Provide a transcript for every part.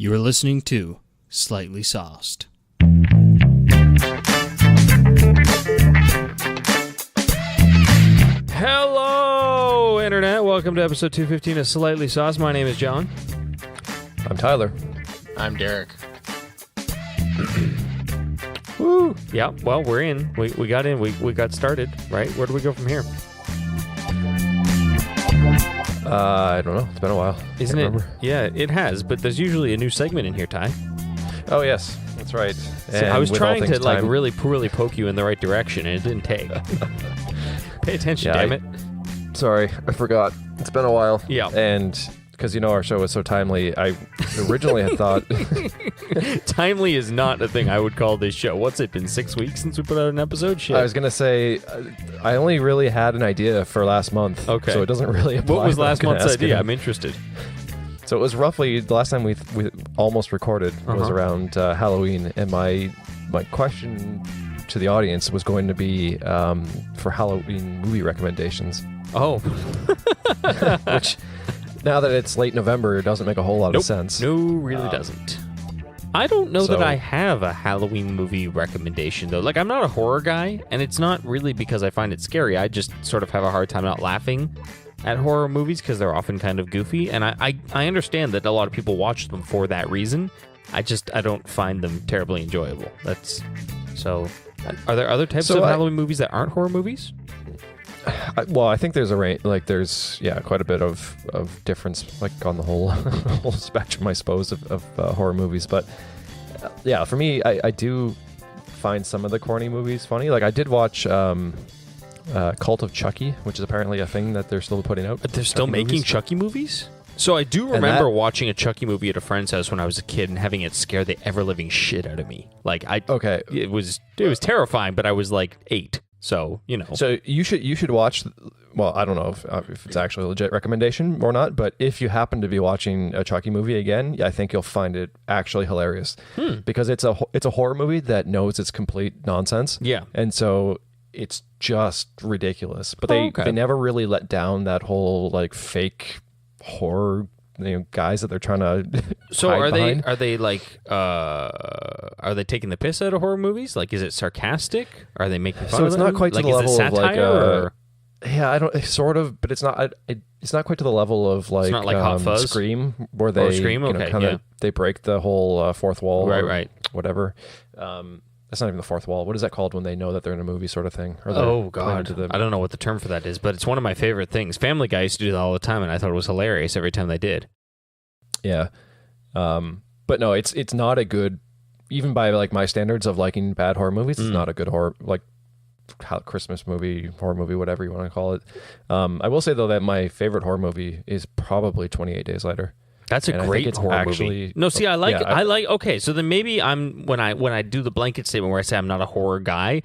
You are listening to Slightly Sauced. Hello, Internet. Welcome to episode 215 of Slightly Sauced. My name is John. I'm Tyler. I'm Derek. Woo! Yeah, well, we're in. We got in. We got started, right? Where do we go from here? I don't know. It's been a while. Isn't it? Remember. Yeah, it has. But there's usually a new segment in here, Ty. Oh, yes. That's right. So I was trying to really poorly poke you in the right direction, and it didn't take. Pay attention, damn it. Sorry, I forgot. It's been a while. Yeah. And because, you know, our show is so timely, I originally had thought... Timely is not a thing I would call this show. What's it been, 6 weeks since we put out an episode? Shit. I was going to say, I only really had an idea for last month. Okay. So it doesn't really apply. What was last month's idea? I'm interested. So it was roughly, the last time we almost recorded was around Halloween. And my question to the audience was going to be for Halloween movie recommendations. Oh. Which... Now that it's late November, it doesn't make a whole lot of sense. No, really doesn't. I don't know that I have a Halloween movie recommendation, though. Like, I'm not a horror guy, and it's not really because I find it scary. I just sort of have a hard time not laughing at horror movies because they're often kind of goofy, and I understand that a lot of people watch them for that reason. I don't find them terribly enjoyable. So, are there other types of Halloween movies that aren't horror movies? Well, I think there's a range, like there's quite a bit of difference, like on the whole whole spectrum, I suppose, of horror movies. But for me, I do find some of the corny movies funny. Like I did watch Cult of Chucky, which is apparently a thing that they're still putting out. But they're still making Chucky movies? So I do remember watching a Chucky movie at a friend's house when I was a kid and having it scare the ever-living shit out of me. Like it was terrifying, but I was like 8. So, you know. So you should watch, well, I don't know if it's actually a legit recommendation or not, but if you happen to be watching a Chucky movie again, I think you'll find it actually hilarious. Because it's a horror movie that knows it's complete nonsense. Yeah. And so it's just ridiculous. But they never really let down that whole like fake horror guys that they're trying to So are they like are they taking the piss out of horror movies? Like, is it sarcastic? Are they making fun of them? So it's not quite to the level of like I don't sort of, but it's not quite to the level of like, it's not like Hot Fuzz? Scream, where they they break the whole fourth wall, right, whatever. That's not even the fourth wall. What is that called when they know that they're in a movie sort of thing? Oh, God. I don't know what the term for that is, but it's one of my favorite things. Family Guy used to do that all the time, and I thought it was hilarious every time they did. Yeah. But no, it's not a good, even by like my standards of liking bad horror movies, it's not a good horror, like Christmas movie, horror movie, whatever you want to call it. I will say, though, that my favorite horror movie is probably 28 Days Later. That's a great horror movie. No, see, I like. Okay, so then maybe when I do the blanket statement where I say I'm not a horror guy,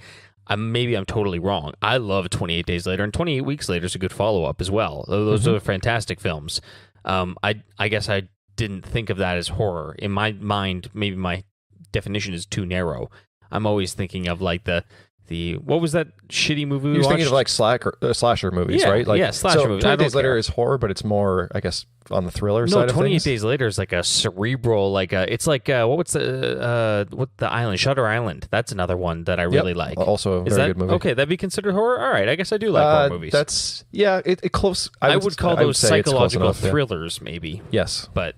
I'm totally wrong. I love 28 Days Later, and 28 Weeks Later is a good follow up as well. Those are fantastic films. I guess I didn't think of that as horror in my mind. Maybe my definition is too narrow. I'm always thinking of like the what was that shitty movie we watched? You're thinking of like slasher movies, right? Like, slasher movies. 28 Days Later is horror, but it's more, I guess, on the thriller side of things. No, 28 Days Later is like a cerebral, it's like, what the island? Shutter Island. That's another one that I really like. Also a very good movie. Okay, that'd be considered horror? All right, I guess I do like horror movies. That's, it close. I would call those psychological thrillers, maybe. Yes. But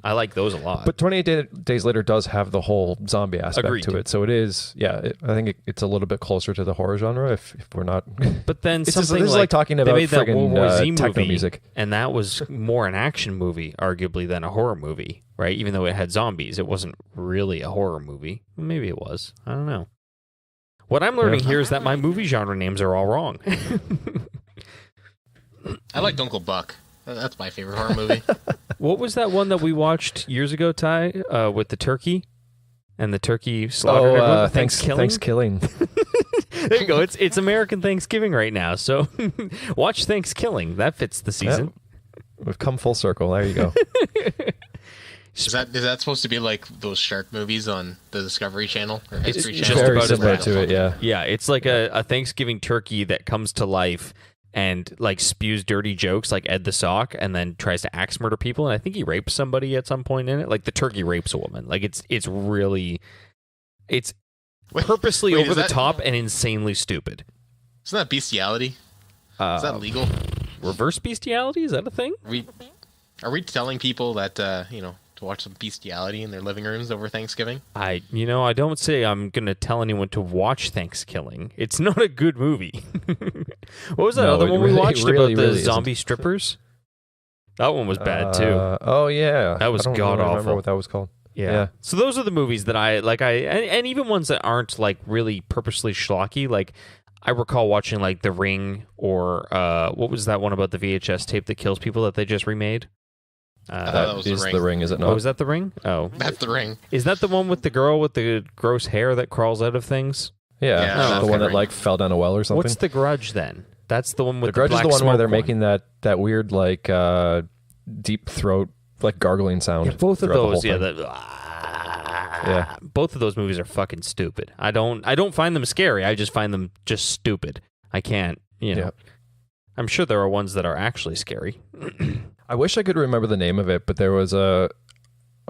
I like those a lot. But 28 Days Later does have the whole zombie aspect to it. So it is, I think it's a little bit closer to the horror genre if we're not. But then this is like talking about friggin' techno music. And that was more an action movie, arguably, than a horror movie, right? Even though it had zombies, it wasn't really a horror movie. Maybe it was. I don't know. What I'm learning here is that my movie genre names are all wrong. I liked Uncle Buck. That's my favorite horror movie. What was that one that we watched years ago, Ty, with the turkey? And the turkey slaughtered Thanksgiving. There you go. It's American Thanksgiving right now, so watch Thanksgiving. That fits the season. Yep. We've come full circle. There you go. Is that supposed to be like those shark movies on the Discovery Channel or History Channel? Just very similar to it, yeah. Yeah, it's like a Thanksgiving turkey that comes to life and like spews dirty jokes like Ed the Sock, and then tries to axe murder people. And I think he rapes somebody at some point in it. Like the turkey rapes a woman. Like it's purposely over the top and insanely stupid. Isn't that bestiality? Is that legal? Reverse bestiality? Is that a thing? Are we telling people that to watch some bestiality in their living rooms over Thanksgiving? I don't say I'm going to tell anyone to watch Thanksgiving. It's not a good movie. What was that other one we watched about the zombie strippers? That one was bad too. Oh yeah, that was god awful. I remember what that was called. Yeah. So those are the movies that I like. And even ones that aren't like really purposely schlocky. Like I recall watching like The Ring, or what was that one about the VHS tape that kills people that they just remade? That was The Ring, is it not? Oh, is that The Ring? Oh. That's The Ring. Is that the one with the girl with the gross hair that crawls out of things? Yeah, the one that like fell down a well or something. What's The Grudge then? That's the one with The Grudge black is the one where they're smoke making that weird like deep throat like gargling sound. Yeah, both of those, yeah. Both of those movies are fucking stupid. I don't find them scary. I just find them just stupid. I can't, Yeah. I'm sure there are ones that are actually scary. I wish I could remember the name of it, but there was a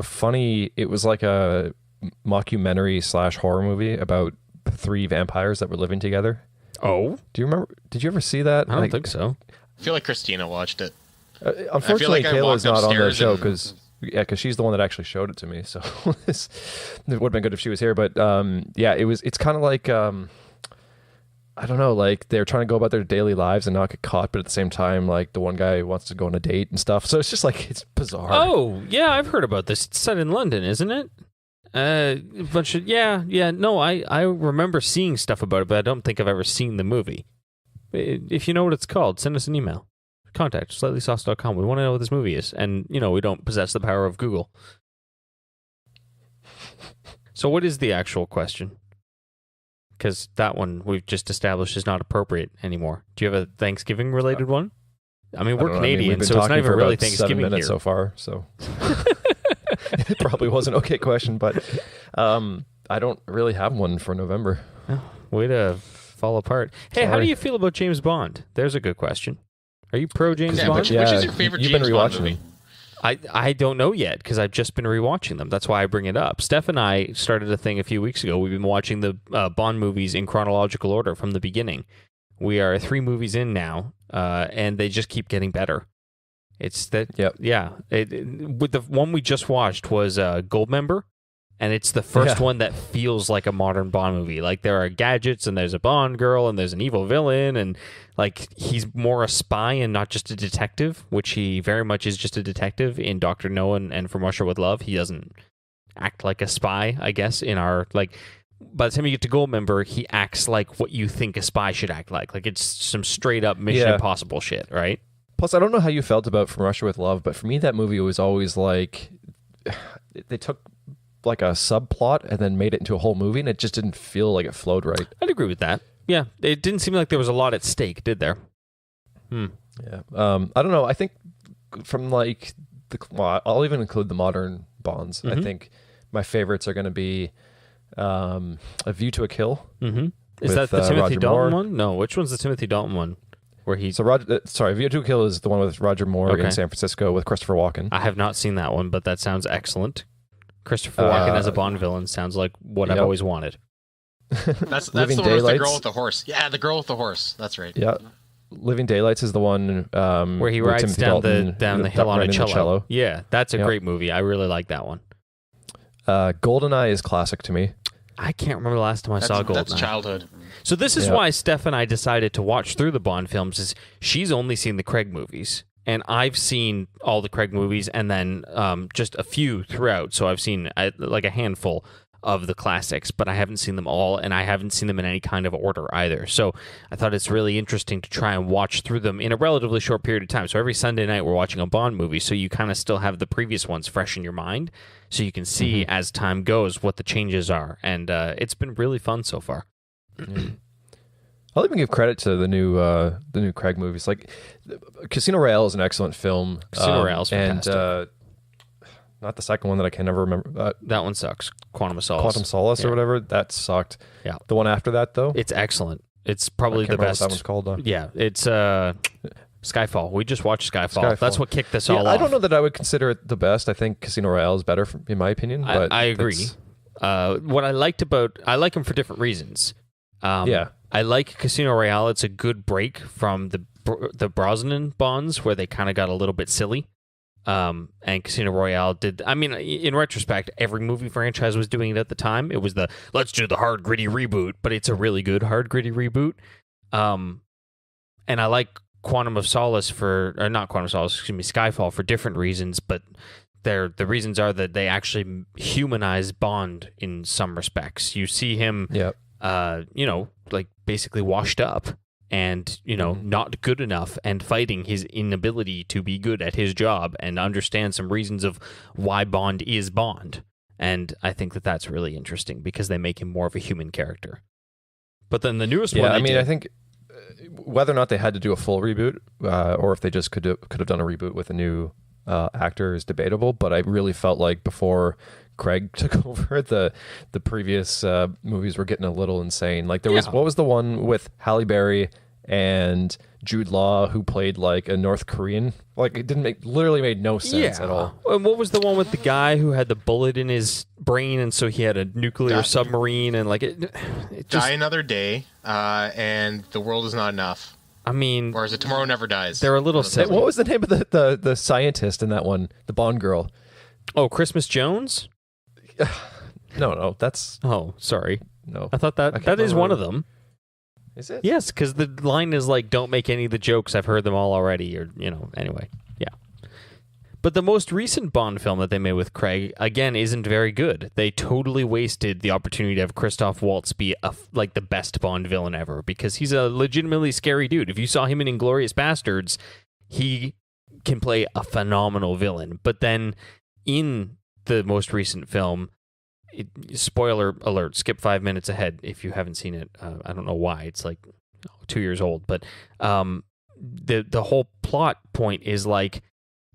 funny. It was like a mockumentary / horror movie about 3 vampires that were living together. Oh, do you remember? Did you ever see that? I don't think so. I feel like Christina watched it. Unfortunately, Kayla's not on the show because she's the one that actually showed it to me. So it would have been good if she was here. But it's kind of like I don't know, like they're trying to go about their daily lives and not get caught, but at the same time, like the one guy wants to go on a date and stuff. So it's just like it's bizarre. Oh yeah, I've heard about this. It's set in London, isn't it? A bunch of No, I remember seeing stuff about it, but I don't think I've ever seen the movie. If you know what it's called, send us an email. Contact slightlysoft.com. We want to know what this movie is, and we don't possess the power of Google. So what is the actual question? Because that one we've just established is not appropriate anymore. Do you have a Thanksgiving related one? I mean, we're Canadian, so it's not even really Thanksgiving 7 minutes here so far. So it probably was an okay question, but I don't really have one for November. Oh, way to fall apart. Hey, Sorry. How do you feel about James Bond? There's a good question. Are you pro James Bond? Which is your favorite James Bond movie? I don't know yet because I've just been rewatching them. That's why I bring it up. Steph and I started a thing a few weeks ago. We've been watching the Bond movies in chronological order from the beginning. We are 3 movies in now, and they just keep getting better. It's that, yeah. With the one we just watched was Goldmember, and it's the first one that feels like a modern Bond movie. Like there are gadgets, and there's a Bond girl, and there's an evil villain, and like he's more a spy and not just a detective, which he very much is just a detective in Dr. No and From Russia with Love. He doesn't act like a spy, I guess, in our like. By the time you get to Goldmember, he acts like what you think a spy should act like. Like it's some straight up Mission Impossible shit, right? Plus, I don't know how you felt about From Russia with Love, but for me, that movie was always like they took like a subplot and then made it into a whole movie, and it just didn't feel like it flowed right. I'd agree with that. Yeah, it didn't seem like there was a lot at stake, did there? Yeah. I don't know. I think from like I'll even include the modern Bonds. Mm-hmm. I think my favorites are going to be A View to a Kill. Mm-hmm. Is that the Timothy Dalton one? No, which one's the Timothy Dalton one? Where he... So View to a Kill is the one with Roger Moore in San Francisco with Christopher Walken. I have not seen that one, but that sounds excellent. Christopher Walken as a Bond villain sounds like what I've always wanted. That's the one with the girl with the horse. Yeah, the girl with the horse. That's right. Yeah. Living Daylights is the one where he rides down the hill on a cello. Yeah, that's a great movie. I really like that one. GoldenEye is classic to me. I can't remember the last time I saw GoldenEye. That's childhood. So this is why Steph and I decided to watch through the Bond films. Is she's only seen the Craig movies, and I've seen all the Craig movies, and then just a few throughout. So I've seen like a handful of the classics, but I haven't seen them all, and I haven't seen them in any kind of order either. So I thought it's really interesting to try and watch through them in a relatively short period of time. So every Sunday night we're watching a Bond movie, so you kind of still have the previous ones fresh in your mind, so you can see as time goes what the changes are, and it's been really fun so far. I'll even give credit to the new Craig movies. Like Casino Royale is an excellent film. Casino Royale's fantastic. And not the second one that I can never remember. That one sucks. Quantum of Solace. Quantum Solace or whatever. That sucked. Yeah. The one after that, though? It's excellent. It's probably the best. What that one's called. Yeah, it's Skyfall. We just watched Skyfall. That's what kicked this all off. I don't know that I would consider it the best. I think Casino Royale is better, in my opinion. But I agree. What I like them for different reasons. Yeah. I like Casino Royale. It's a good break from the Brosnan Bonds, where they kind of got a little bit silly. And Casino Royale did. I mean, in retrospect, every movie franchise was doing it at the time. It was let's do the hard, gritty reboot, but it's a really good hard, gritty reboot. And I like Skyfall for different reasons, but the reasons are that they actually humanize Bond in some respects. You see him, like basically washed up and, not good enough and fighting his inability to be good at his job and understand some reasons of why Bond is Bond. And I think that that's really interesting because they make him more of a human character. But then the newest one, I think whether or not they had to do a full reboot or if they just could have done a reboot with a new actor is debatable. But I really felt like before Craig took over, the previous movies were getting a little insane. Like there was what was the one with Halle Berry and Jude Law who played like a North Korean? Like it literally made no sense at all. And what was the one with the guy who had the bullet in his brain and so he had a nuclear submarine and like it just, Die Another Day and The World Is Not Enough. I mean, or is it Tomorrow Never Dies? They're a little silly. What was the name of the scientist in that one? The Bond girl. Oh, Christmas Jones? No, that's... Oh, sorry. No. I thought that is one of them. Is it? Yes, because the line is like, don't make any of the jokes. I've heard them all already. Or, anyway. Yeah. But the most recent Bond film that they made with Craig, again, isn't very good. They totally wasted the opportunity to have Christoph Waltz be like the best Bond villain ever because he's a legitimately scary dude. If you saw him in Inglourious Bastards, he can play a phenomenal villain. But then in the most recent film, spoiler alert, skip 5 minutes ahead if you haven't seen it. I don't know why. It's like 2 years old. But the whole plot point is like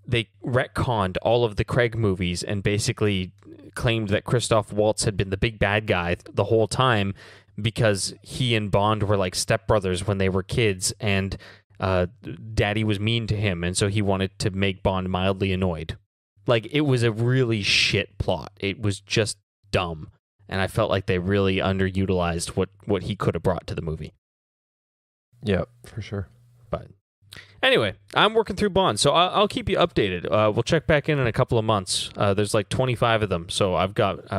they retconned all of the Craig movies and basically claimed that Christoph Waltz had been the big bad guy the whole time because he and Bond were like stepbrothers when they were kids and Daddy was mean to him and so he wanted to make Bond mildly annoyed. Like, it was a really shit plot. It was just dumb. And I felt like they really underutilized what he could have brought to the movie. Yeah, for sure. But anyway, I'm working through Bond, so I'll keep you updated. We'll check back in a couple of months. There's like 25 of them, so I've got,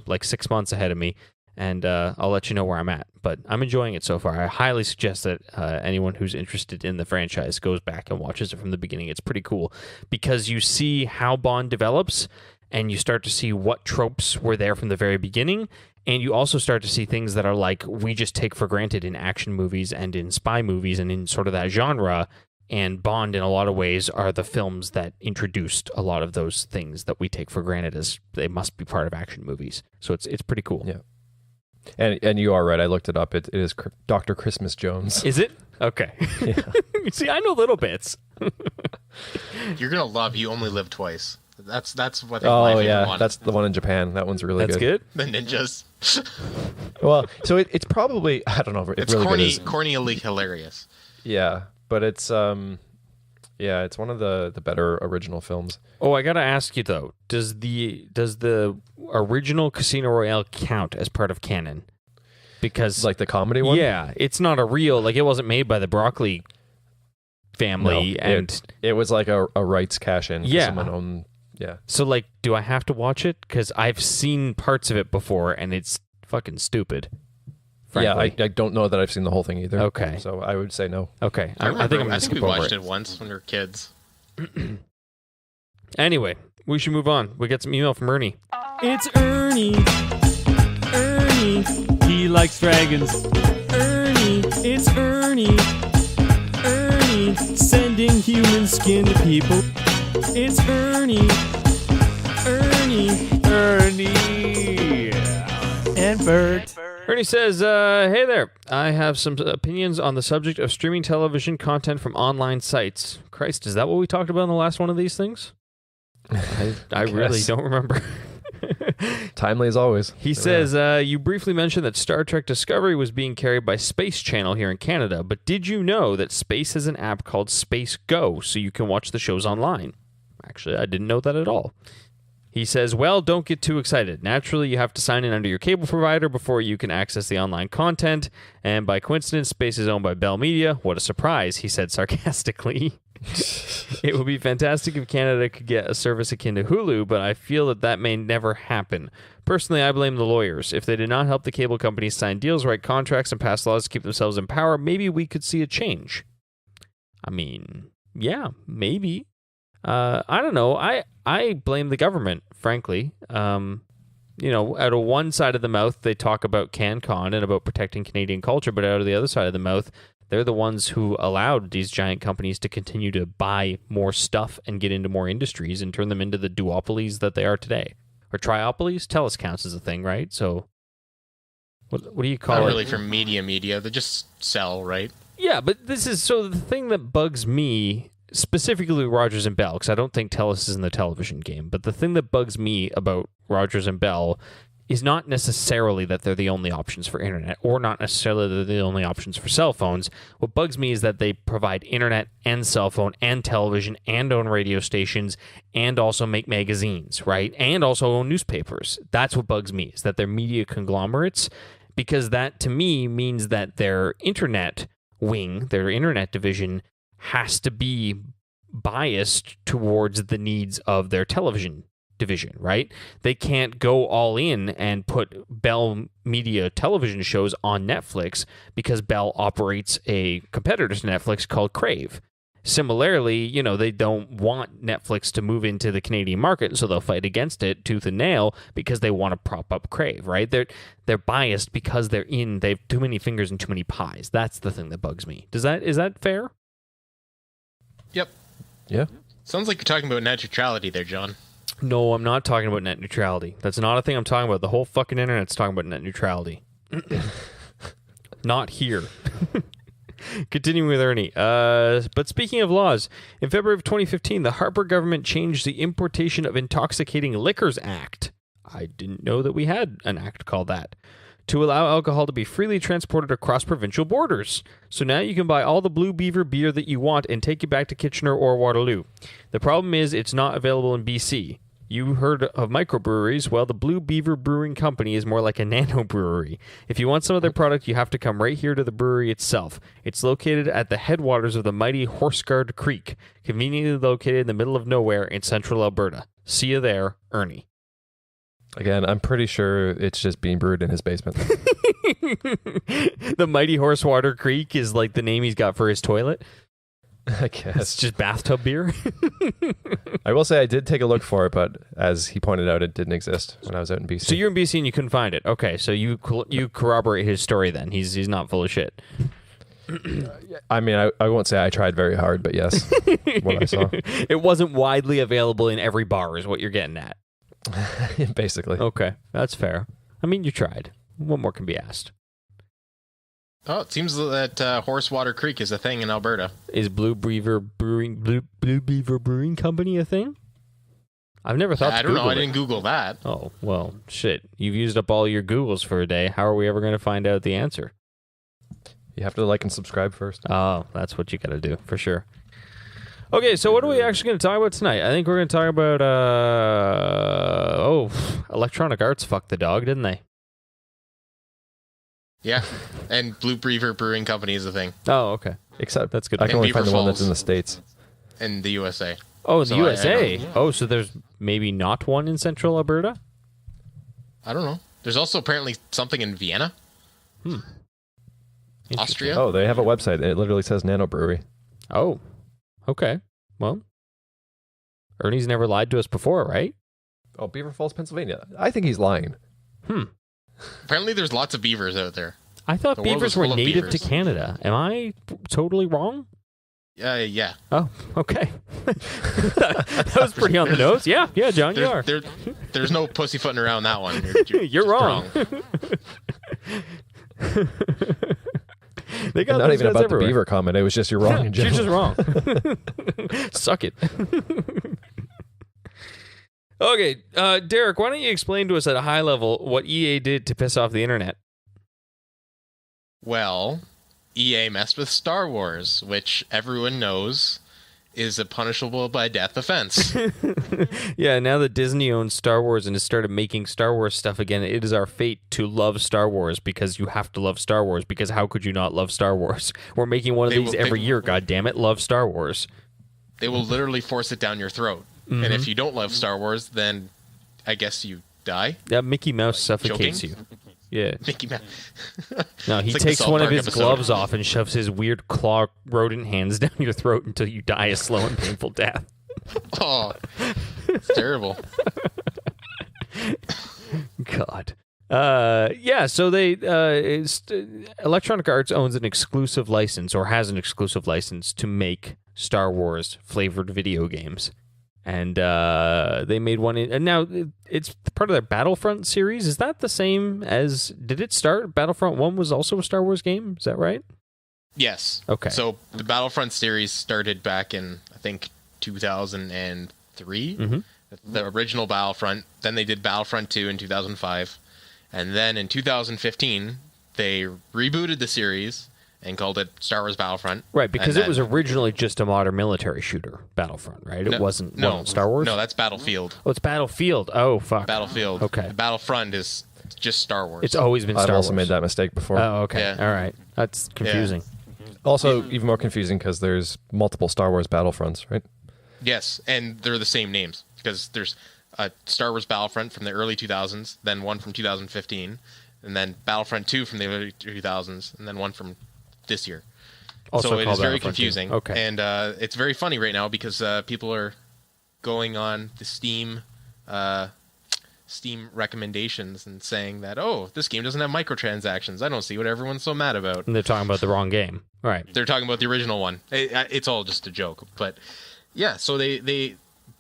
like 6 months ahead of me. And I'll let you know where I'm at. But I'm enjoying it so far. I highly suggest that anyone who's interested in the franchise goes back and watches it from the beginning. It's pretty cool because you see how Bond develops and you start to see what tropes were there from the very beginning. And you also start to see things that are like we just take for granted in action movies and in spy movies and in sort of that genre. And Bond, in a lot of ways, are the films that introduced a lot of those things that we take for granted as they must be part of action movies. So it's pretty cool. Yeah. And you are right. I looked it up. It is Dr. Christmas Jones. Is it? Okay. Yeah. See, I know little bits. You're gonna love You Only Live Twice. That's what. My favorite one. That's the one in Japan. That one's really good. The ninjas. Well, so it's probably I don't know. It's really cornially hilarious. Yeah, but it's it's one of the better original films. Oh, I gotta ask you though, does the original Casino Royale count as part of canon? Because like the comedy one? Yeah, it's not a real it wasn't made by the Broccoli family, no, and it was like a rights cash in. Yeah. Someone owned. Yeah. So like, do I have to watch it? Because I've seen parts of it before, and it's fucking stupid. Frankly. Yeah, I don't know that I've seen the whole thing either. Okay. So I would say no. Okay. I think we watched it it once when we were kids. Anyway, we should move on. We got some email from Ernie. It's Ernie. Ernie. He likes dragons. Ernie. It's Ernie. Ernie. Sending human skin to people. It's Ernie. Ernie. Ernie. And Bert. Ernie says, hey there. I have some opinions on the subject of streaming television content from online sites. Christ, is that what we talked about in the last one of these things? I really don't remember. Timely as always. He says, you briefly mentioned that Star Trek Discovery was being carried by Space Channel here in Canada, but did you know that Space has an app called Space Go so you can watch the shows online? Actually, I didn't know that at all. He says, well, don't get too excited. Naturally, you have to sign in under your cable provider before you can access the online content. And by coincidence, Space is owned by Bell Media. What a surprise, he said sarcastically. It would be fantastic if Canada could get a service akin to Hulu, but I feel that may never happen. Personally, I blame the lawyers. If they did not help the cable companies sign deals, write contracts, and pass laws to keep themselves in power, maybe we could see a change. I mean, yeah, maybe. I don't know. I blame the government, frankly. Out of one side of the mouth, they talk about CanCon and about protecting Canadian culture, but out of the other side of the mouth, they're the ones who allowed these giant companies to continue to buy more stuff and get into more industries and turn them into the duopolies that they are today. Or triopolies? TELUS counts as a thing, right? So, what do you call it? Not really for media. They just sell, right? Yeah, but this is... So the thing that bugs me... Specifically Rogers and Bell, because I don't think TELUS is in the television game, but the thing that bugs me about Rogers and Bell is not necessarily that they're the only options for internet, or not necessarily that they're the only options for cell phones. What bugs me is that they provide internet and cell phone and television and own radio stations and also make magazines, right? And also own newspapers. That's what bugs me, is that they're media conglomerates, because that to me means that their internet wing, their internet division, has to be biased towards the needs of their television division, right? They can't go all in and put Bell Media television shows on Netflix because Bell operates a competitor to Netflix called Crave. Similarly, they don't want Netflix to move into the Canadian market, so they'll fight against it tooth and nail because they want to prop up Crave, right? They're biased because they have too many fingers and too many pies. That's the thing that bugs me. Is that fair? Yep. Yeah. Sounds like you're talking about net neutrality there, John. No, I'm not talking about net neutrality. That's not a thing I'm talking about. The whole fucking internet's talking about net neutrality. Not here. Continuing with Ernie. But speaking of laws, in February of 2015, the Harper government changed the Importation of Intoxicating Liquors Act. I didn't know that we had an act called that. To allow alcohol to be freely transported across provincial borders. So now you can buy all the Blue Beaver beer that you want and take it back to Kitchener or Waterloo. The problem is it's not available in BC. You heard of microbreweries? Well, the Blue Beaver Brewing Company is more like a nano brewery. If you want some of their product, you have to come right here to the brewery itself. It's located at the headwaters of the mighty Horseguard Creek, conveniently located in the middle of nowhere in central Alberta. See you there, Ernie. Again, I'm pretty sure it's just being brewed in his basement. The mighty Horsewater Creek is like the name he's got for his toilet. I guess. It's just bathtub beer. I will say I did take a look for it, but as he pointed out, it didn't exist when I was out in BC. So you're in BC and you couldn't find it. Okay, so you corroborate his story then. He's not full of shit. I mean, I won't say I tried very hard, but yes, what I saw. It wasn't widely available in every bar is what you're getting at. Basically. Okay, that's fair. I mean, you tried. What more can be asked? Oh, it seems that Horsewater Creek is a thing in Alberta. Is Blue Beaver Brewing Company a thing? I've never thought. I don't know. I didn't Google that. Oh well, shit. You've used up all your Googles for a day. How are we ever going to find out the answer? You have to like and subscribe first. Oh, that's what you got to do for sure. Okay, so what are we actually going to talk about tonight? I think we're going to talk about, Electronic Arts fucked the dog, didn't they? Yeah, and Blue Beaver Brewing Company is a thing. Oh, okay. Except that's good. I can only Beaver find the one that's Falls. in the States. In the USA. Oh, in So the USA? yeah. Oh, so there's maybe not one in central Alberta? I don't know. There's also apparently something in Vienna. Austria. Oh, they have a website. It literally says Nano Brewery. Oh, okay. Well, Ernie's never lied to us before, right? Oh, Beaver Falls, Pennsylvania. I think he's lying. Apparently there's lots of beavers out there. I thought The world beavers is were full of native to beavers. Canada. Am I totally wrong? Yeah. Oh, okay. that was pretty on the nose. Yeah, John, you are. There's no pussyfooting around that one. You're just wrong. They got And not those even guys about everywhere. the beaver comment. It was just you're wrong in You're general. just wrong. Suck it. Okay, Derek, why don't you explain to us at a high level what EA did to piss off the internet? Well, EA messed with Star Wars, which everyone knows is a punishable by death offense. Yeah, now that Disney owns Star Wars and has started making Star Wars stuff again, it is our fate to love Star Wars because you have to love Star Wars, because how could you not love Star Wars? We're making one of these every year, goddammit. Love Star Wars. They will literally force it down your throat. Mm-hmm. And if you don't love Star Wars, then I guess you die. Yeah, Mickey Mouse suffocates you. Yeah. Mickey Mouse. No, he takes one of his gloves off and shoves his weird claw rodent hands down your throat until you die a slow and painful death. Oh, it's terrible. God. Yeah, so they Electronic Arts owns an exclusive license, or has an exclusive license, to make Star Wars flavored video games. And they made one, and now it's part of their Battlefront series. Is that the same as, did it start? Battlefront 1 was also a Star Wars game, is that right? Yes. Okay. So the Battlefront series started back in, I think, 2003. Mm-hmm. The original Battlefront. Then they did Battlefront 2 in 2005. And then in 2015, they rebooted the series and called it Star Wars Battlefront. Right, because it was originally just a modern military shooter, Battlefront, right? It wasn't Star Wars? No, that's Battlefield. Oh, it's Battlefield. Oh, fuck. Battlefield. Okay. Battlefront is just Star Wars. It's always been Star Wars. I've also made that mistake before. Oh, okay. Yeah. All right. That's confusing. Yeah. Also, even more confusing because there's multiple Star Wars Battlefronts, right? Yes, and they're the same names because there's a Star Wars Battlefront from the early 2000s, then one from 2015, and then Battlefront 2 from the early 2000s, and then one from this year. Also so it is very Battlefront confusing. 2. Okay. And it's very funny right now because people are going on the Steam recommendations and saying that, oh, this game doesn't have microtransactions. I don't see what everyone's so mad about. And they're talking about the wrong game. Right. They're talking about the original one. It's all just a joke. But yeah, so they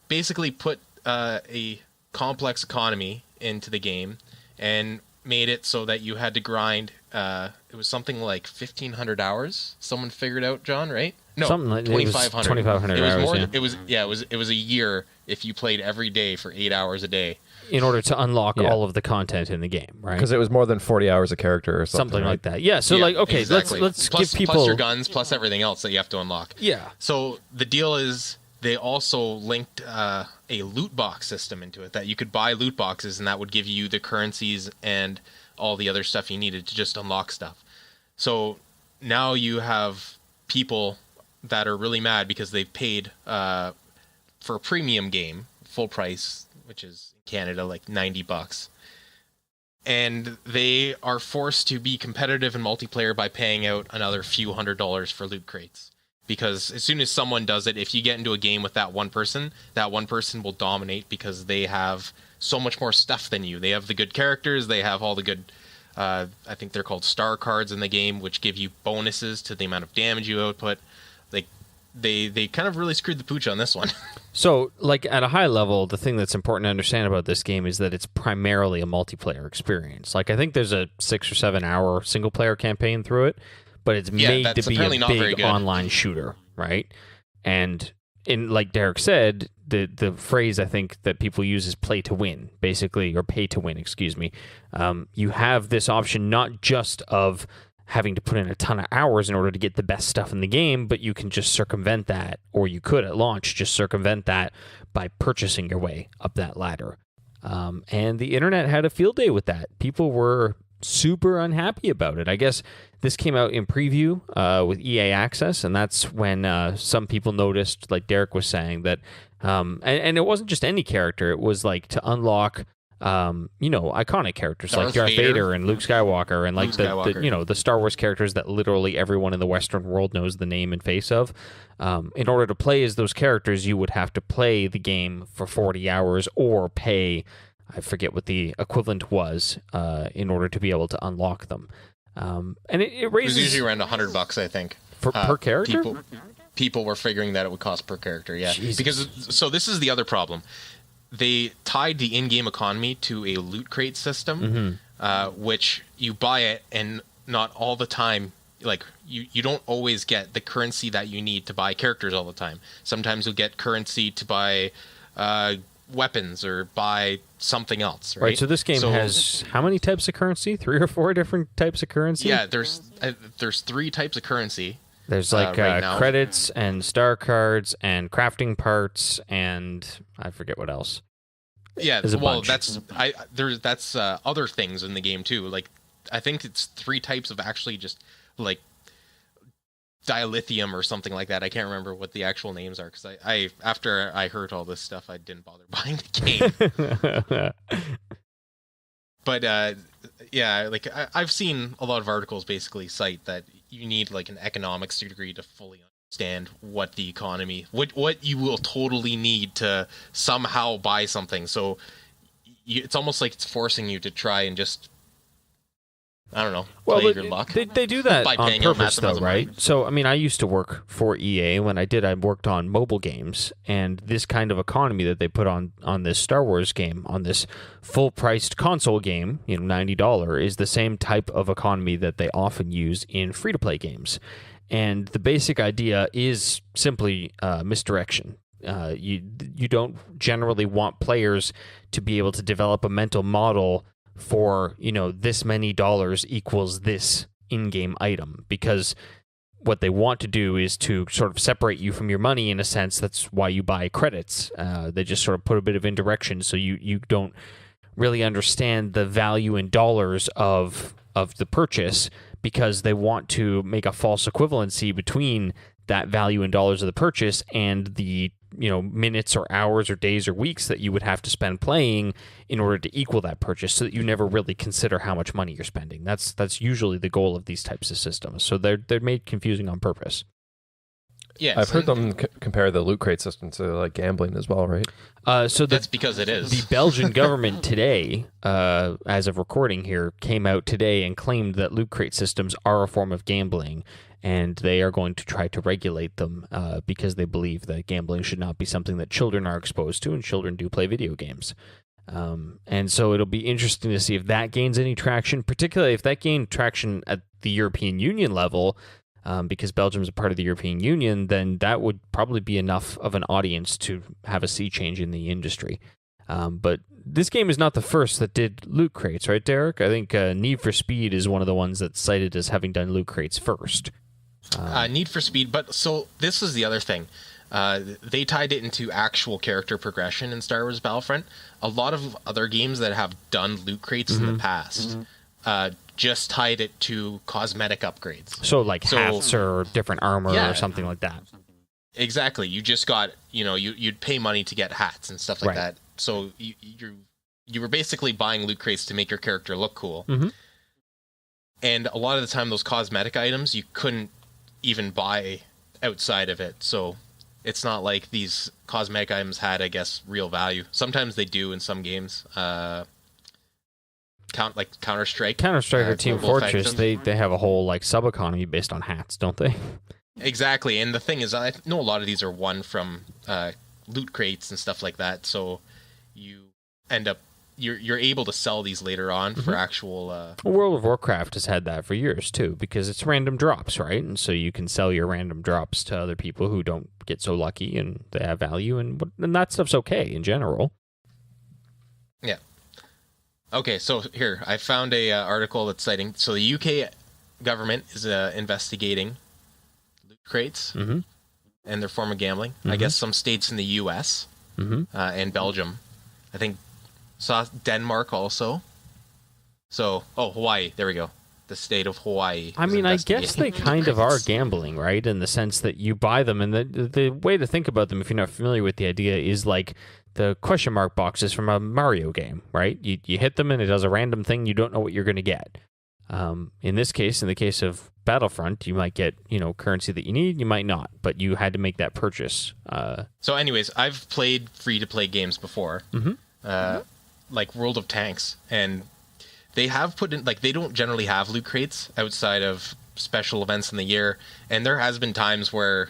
basically put a complex economy into the game and made it so that you had to grind. It was something like 1,500 hours. Someone figured out, John, right? No, something like 2,500. 2,500 hours. More. Yeah. It was a year if you played every day for 8 hours a day. In order to unlock all of the content in the game, right? Because it was more than 40 hours a character or something like that. Yeah. So okay, exactly. let's plus, give people plus your guns, plus everything else that you have to unlock. Yeah. So the deal is they also linked a loot box system into it that you could buy loot boxes, and that would give you the currencies and all the other stuff you needed to just unlock stuff. So now you have people that are really mad because they've paid for a premium game, full price, which is in Canada like $90, and they are forced to be competitive in multiplayer by paying out another few $100s for loot crates. Because as soon as someone does it, if you get into a game with that one person will dominate because they have so much more stuff than you. They have the good characters, they have all the good, I think they're called star cards in the game, which give you bonuses to the amount of damage you output. Like, they kind of really screwed the pooch on this one. So, like, at a high level, the thing that's important to understand about this game is that it's primarily a multiplayer experience. Like, I think there's a 6 or 7 hour single player campaign through it, but it's made to be a big online shooter, right? And like Derek said, the phrase I think that people use is play to win, basically, or pay to win, excuse me. You have this option not just of having to put in a ton of hours in order to get the best stuff in the game, but you can just circumvent that, or you could at launch just circumvent that by purchasing your way up that ladder. And the internet had a field day with that. People were super unhappy about it. I guess this came out in preview with EA Access, and that's when some people noticed, like Derek was saying, that and it wasn't just any character. It was like to unlock iconic characters like Darth Vader and Luke Skywalker, and like the Star Wars characters that literally everyone in the Western world knows the name and face of. In order to play as those characters, you would have to play the game for 40 hours or pay, I forget what the equivalent was, in order to be able to unlock them. And it raises... It was usually around $100, I think. Per character? People were figuring that it would cost per character, yeah. Jesus. Because, so this is the other problem. They tied the in-game economy to a loot crate system, which you buy it, and not all the time, like, you don't always get the currency that you need to buy characters all the time. Sometimes you'll get currency to buy weapons or buy something else, right? Right, so this game has how many types of currency? 3 or 4 different types of currency? Yeah, there's 3 types of currency. There's like credits and star cards and crafting parts and I forget what else. Yeah, well, that's other things in the game too. Like I think it's 3 types of actually just like dilithium or something like that. I can't remember what the actual names are because I after I heard all this stuff, I didn't bother buying the game. But yeah, like I've seen a lot of articles basically cite that you need like an economics degree to fully understand what the economy, what you will totally need to somehow buy something. So it's almost like it's forcing you to try and just, I don't know, play your luck. They do that on purpose, though, right? Money. So, I mean, I used to work for EA. When I did, I worked on mobile games, and this kind of economy that they put on this Star Wars game, on this full-priced console game, $90, is the same type of economy that they often use in free-to-play games. And the basic idea is simply misdirection. You don't generally want players to be able to develop a mental model for, this many dollars equals this in-game item, because what they want to do is to sort of separate you from your money in a sense. That's why you buy credits. They just sort of put a bit of indirection so you don't really understand the value in dollars of the purchase, because they want to make a false equivalency between that value in dollars of the purchase and the minutes or hours or days or weeks that you would have to spend playing in order to equal that purchase, so that you never really consider how much money you're spending. That's usually the goal of these types of systems. So they're made confusing on purpose. Yes, I've heard them compare the loot crate system to like gambling as well, right? So that's because it is. The Belgian government today, as of recording here, came out today and claimed that loot crate systems are a form of gambling, and they are going to try to regulate them because they believe that gambling should not be something that children are exposed to, and children do play video games. And so it'll be interesting to see if that gains any traction, particularly if that gained traction at the European Union level, because Belgium is a part of the European Union. Then that would probably be enough of an audience to have a sea change in the industry. But this game is not the first that did loot crates, right, Derek? I think Need for Speed is one of the ones that's cited as having done loot crates first. Need for Speed, but so this is the other thing. They tied it into actual character progression in Star Wars Battlefront. A lot of other games that have done loot crates in the past just tied it to cosmetic upgrades. So like hats or different armor or something like that. Exactly. You just got, you'd pay money to get hats and stuff like that. So you were basically buying loot crates to make your character look cool. Mm-hmm. And a lot of the time, those cosmetic items you couldn't even buy outside of it. So it's not like these cosmetic items had, I guess, real value. Sometimes they do in some games. Counter-Strike or Team Fortress, they have a whole like sub-economy based on hats, don't they? Exactly. And the thing is, I know a lot of these are won from loot crates and stuff like that. So you end up you're able to sell these later on for actual. World of Warcraft has had that for years too, because it's random drops, right? And so you can sell your random drops to other people who don't get so lucky, and they have value, and that stuff's okay in general. Yeah. Okay, so here I found a article that's citing. So the UK government is investigating loot crates and their form of gambling. I guess some states in the US and Belgium. I think saw Denmark also. So, Hawaii. There we go. The state of Hawaii. I mean, I guess they kind of are gambling, right? In the sense that you buy them, and the way to think about them, if you're not familiar with the idea, is like the question mark boxes from a Mario game, right? You hit them and it does a random thing. You don't know what you're going to get. In this case, in the case of Battlefront, you might get currency that you need, you might not, but you had to make that purchase. So anyways, I've played free-to-play games before, like World of Tanks, and they have put in, like, they don't generally have loot crates outside of special events in the year, and there has been times where,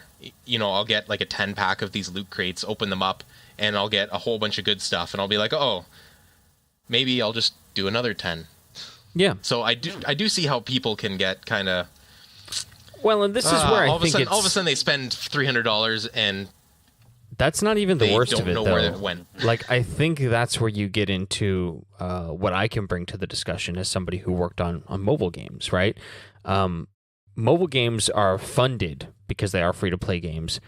I'll get like a 10-pack of these loot crates, open them up, and I'll get a whole bunch of good stuff, and I'll be like, maybe I'll just do another 10. Yeah. So I do see how people can get kind of. Well, and this is where I think all of a sudden they spend $300 and That's not even the worst of it, don't know though. where it went. Like, I think that's where you get into what I can bring to the discussion as somebody who worked on mobile games, right? Mobile games are funded because they are free-to-play games.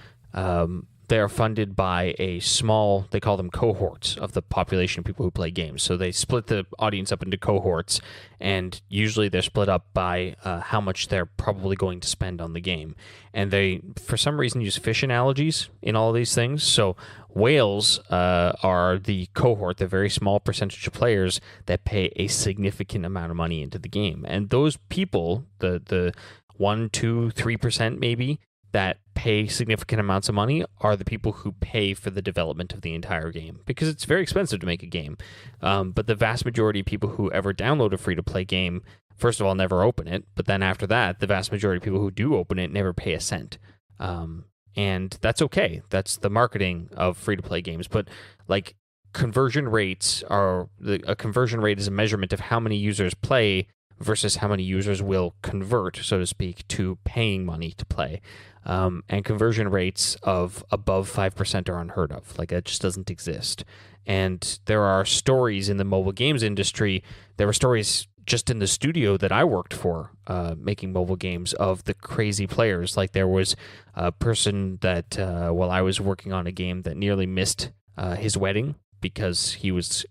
They are funded by a small, they call them cohorts of the population of people who play games. So they split the audience up into cohorts, and usually they're split up by how much they're probably going to spend on the game. And they, for some reason, use fish analogies in all of these things. So whales are the cohort, the very small percentage of players that pay a significant amount of money into the game. And those people, the 1, 2, 3% maybe, that pay significant amounts of money are the people who pay for the development of the entire game, because it's very expensive to make a game. But the vast majority of people who ever download a free-to-play game, first of all, never open it, but then after that, the vast majority of people who do open it never pay a cent. And that's okay. That's the marketing of free-to-play games. But like, conversion rates are, a conversion rate is a measurement of how many users play versus how many users will convert, so to speak, to paying money to play. And conversion rates of above 5% are unheard of. Like, that just doesn't exist. And there are stories in the mobile games industry. There were stories just in the studio that I worked for, making mobile games, of the crazy players. Like, there was a person that, while I was working on a game, that nearly missed his wedding because he was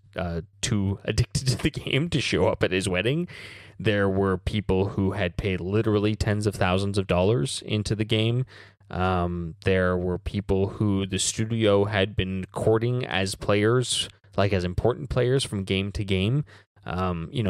too addicted to the game to show up at his wedding. There were people who had paid literally tens of thousands of dollars into the game. There were people who the studio had been courting as players, like as important players from game to game,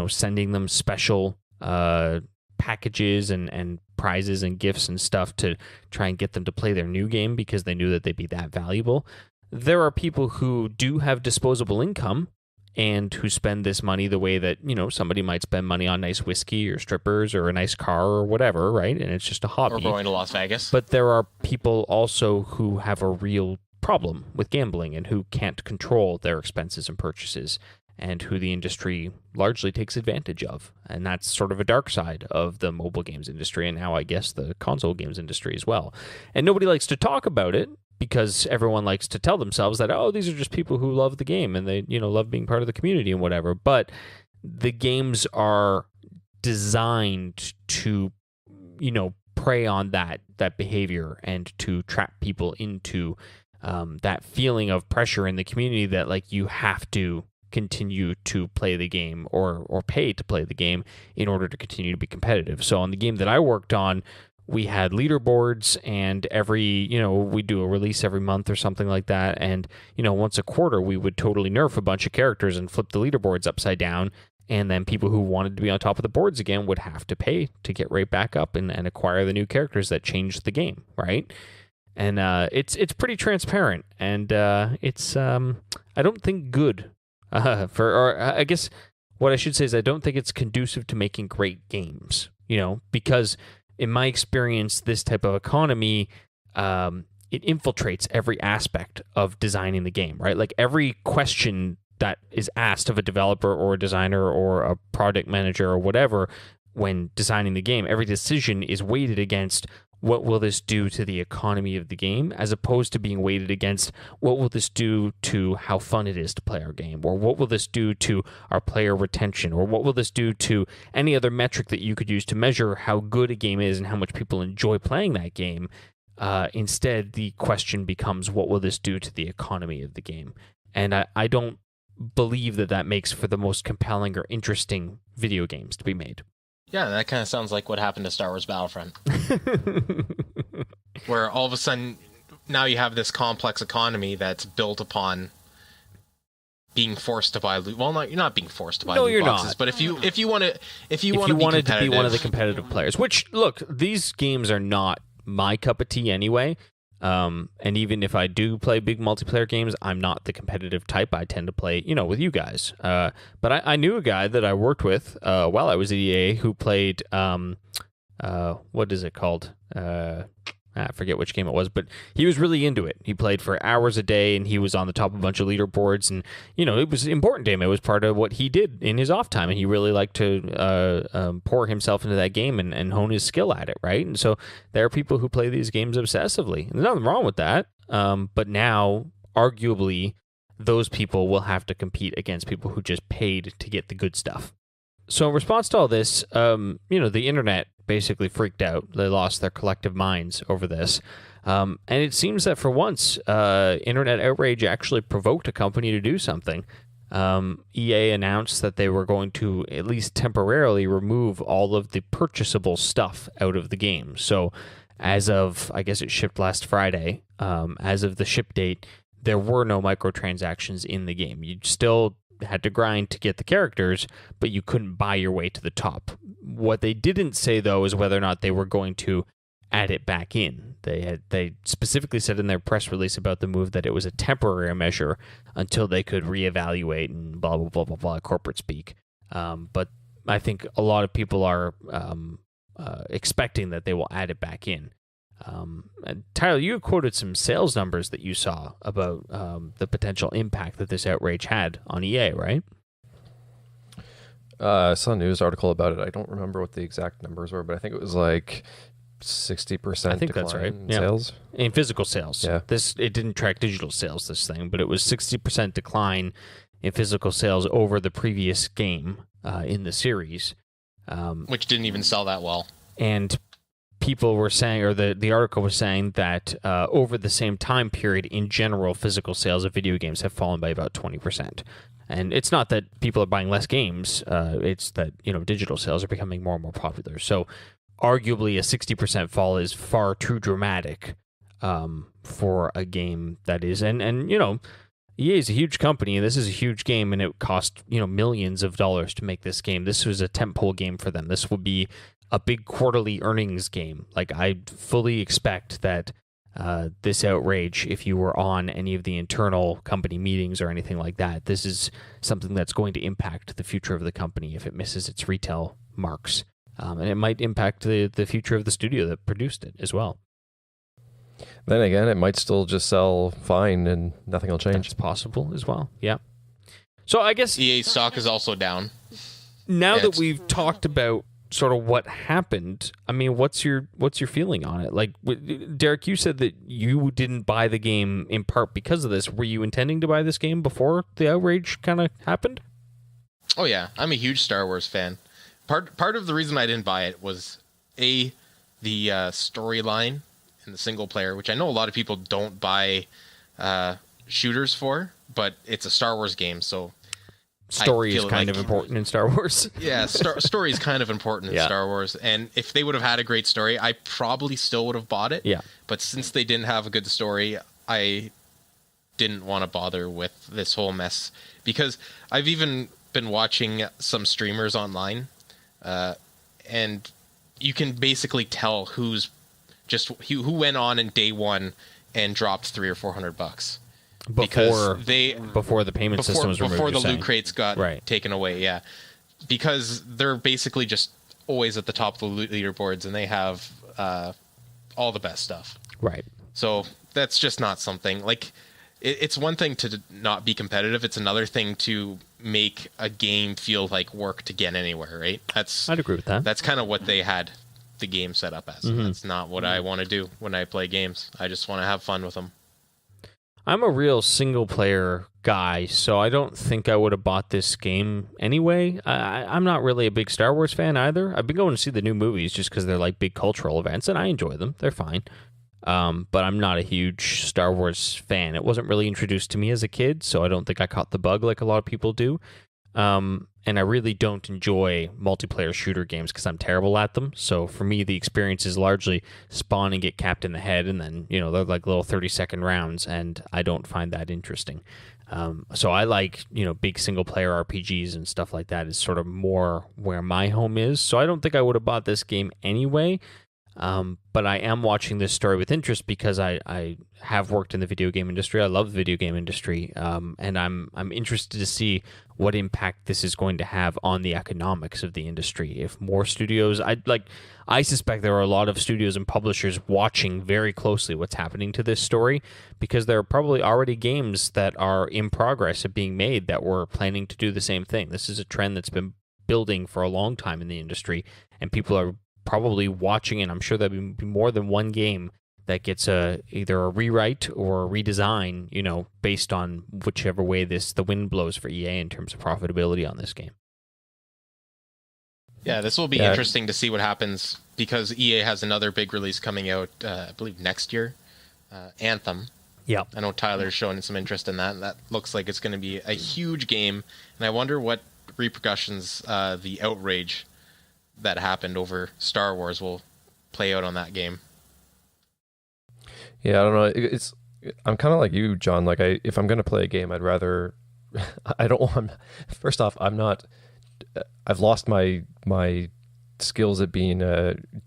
sending them special packages and prizes and gifts and stuff to try and get them to play their new game because they knew that they'd be that valuable. There are people who do have disposable income and who spend this money the way that, somebody might spend money on nice whiskey or strippers or a nice car or whatever, right? And it's just a hobby. Or going to Las Vegas. But there are people also who have a real problem with gambling and who can't control their expenses and purchases, and who the industry largely takes advantage of. And that's sort of a dark side of the mobile games industry, and now I guess the console games industry as well. And nobody likes to talk about it, because everyone likes to tell themselves that, oh, these are just people who love the game and they, love being part of the community and whatever. But the games are designed to, prey on that behavior and to trap people into that feeling of pressure in the community that, like, you have to continue to play the game or pay to play the game in order to continue to be competitive. So on the game that I worked on, we had leaderboards, and we do a release every month or something like that. And, once a quarter, we would totally nerf a bunch of characters and flip the leaderboards upside down. And then people who wanted to be on top of the boards again would have to pay to get right back up and acquire the new characters that changed the game, right? And it's pretty transparent, and it's I don't think good I guess what I should say is I don't think it's conducive to making great games, because in my experience, this type of economy, it infiltrates every aspect of designing the game, right? Like, every question that is asked of a developer or a designer or a product manager or whatever when designing the game, every decision is weighted against what will this do to the economy of the game, as opposed to being weighted against what will this do to how fun it is to play our game, or what will this do to our player retention, or what will this do to any other metric that you could use to measure how good a game is and how much people enjoy playing that game. Instead, the question becomes, what will this do to the economy of the game? And I don't believe that makes for the most compelling or interesting video games to be made. Yeah, that kind of sounds like what happened to Star Wars Battlefront. Where all of a sudden, now you have this complex economy that's built upon being forced to buy loot. Well, you're not being forced to buy loot boxes, not. But if you wanted to be one of the competitive players, which, look, these games are not my cup of tea anyway. And even if I do play big multiplayer games, I'm not the competitive type. I tend to play, with you guys. But I knew a guy that I worked with while I was at EA who played, what is it called? I forget which game it was, but he was really into it. He played for hours a day, and he was on the top of a bunch of leaderboards, and, it was important to him. It was part of what he did in his off time, and he really liked to pour himself into that game and hone his skill at it, right? And so there are people who play these games obsessively. There's nothing wrong with that. but now, arguably, those people will have to compete against people who just paid to get the good stuff. So in response to all this, the internet basically freaked out. They lost their collective minds over this. And it seems that for once, internet outrage actually provoked a company to do something. EA announced that they were going to at least temporarily remove all of the purchasable stuff out of the game. So as of, I guess it shipped last Friday, as of the ship date, there were no microtransactions in the game. You still had to grind to get the characters, but you couldn't buy your way to the top. What they didn't say, though, is whether or not they were going to add it back in. They specifically said in their press release about the move that it was a temporary measure until they could reevaluate and blah, blah, blah, blah, blah, corporate speak. But I think a lot of people are expecting that they will add it back in. And Tyler, you quoted some sales numbers that you saw about the potential impact that this outrage had on EA, right? I saw a news article about it. I don't remember what the exact numbers were, but I think it was like 60% I think that's right. in sales. In physical sales. Yeah. It didn't track digital sales, this thing, but it was 60% decline in physical sales over the previous game in the series. Which didn't even sell that well. And people were saying, or the article was saying that over the same time period, in general, physical sales of video games have fallen by about 20%. And it's not that people are buying less games; it's that digital sales are becoming more and more popular. So, arguably, a 60% fall is far too dramatic for a game that is, and EA is a huge company, and this is a huge game, and it cost millions of dollars to make this game. This was a tentpole game for them. This would be a big quarterly earnings game. Like, I fully expect that this outrage, if you were on any of the internal company meetings or anything like that, this is something that's going to impact the future of the company if it misses its retail marks. And it might impact the future of the studio that produced it as well. Then again, it might still just sell fine and nothing will change. It's possible as well, yeah. So I guess EA stock is also down. Now that we've talked about sort of what happened, I mean, what's your feeling on it? Like, Derek, you said that you didn't buy the game in part because of this. Were you intending to buy this game before the outrage kind of happened? Oh yeah, I'm a huge Star Wars fan. Part of the reason I didn't buy it was the storyline and the single player, which I know a lot of people don't buy shooters for, but it's a Star Wars game, so story is kind of important in Star Wars. Yeah, story is kind of important in Star Wars, and if they would have had a great story, I probably still would have bought it. Yeah. But since they didn't have a good story, I didn't want to bother with this whole mess, because I've even been watching some streamers online, and you can basically tell who went on in day one and dropped $300 or $400 before the payment system was removed. Before the loot crates got taken away, yeah. Because they're basically just always at the top of the loot leaderboards, and they have all the best stuff. Right. So that's just not something like. It's one thing to not be competitive. It's another thing to make a game feel like work to get anywhere, right? I'd agree with that. That's kind of what they had the game set up as. Mm-hmm. That's not what I want to do when I play games. I just want to have fun with them. I'm a real single-player guy, so I don't think I would have bought this game anyway. I'm not really a big Star Wars fan either. I've been going to see the new movies just because they're like big cultural events, and I enjoy them. They're fine. But I'm not a huge Star Wars fan. It wasn't really introduced to me as a kid, so I don't think I caught the bug like a lot of people do. And I really don't enjoy multiplayer shooter games because I'm terrible at them. So for me, the experience is largely spawn and get capped in the head, and then, they're like little 30-second rounds, and I don't find that interesting. So I like, big single-player RPGs and stuff like that is sort of more where my home is. So I don't think I would have bought this game anyway. But I am watching this story with interest because I have worked in the video game industry. I love the video game industry, and I'm interested to see what impact this is going to have on the economics of the industry. If more studios, I suspect there are a lot of studios and publishers watching very closely what's happening to this story, because there are probably already games that are in progress of being made that were planning to do the same thing. This is a trend that's been building for a long time in the industry, and people are probably watching, and I'm sure there'll be more than one game that gets either a rewrite or a redesign, based on whichever way the wind blows for EA in terms of profitability on this game. Yeah, this will be interesting to see what happens, because EA has another big release coming out, I believe next year, Anthem. Yeah, I know Tyler's showing some interest in that. That looks like it's going to be a huge game, and I wonder what repercussions the outrage that happened over Star Wars will play out on that game. Yeah, I don't know. I'm kind of like you, John. Like, if I'm going to play a game, I'd rather. I don't want. First off, I'm not. I've lost my skills at being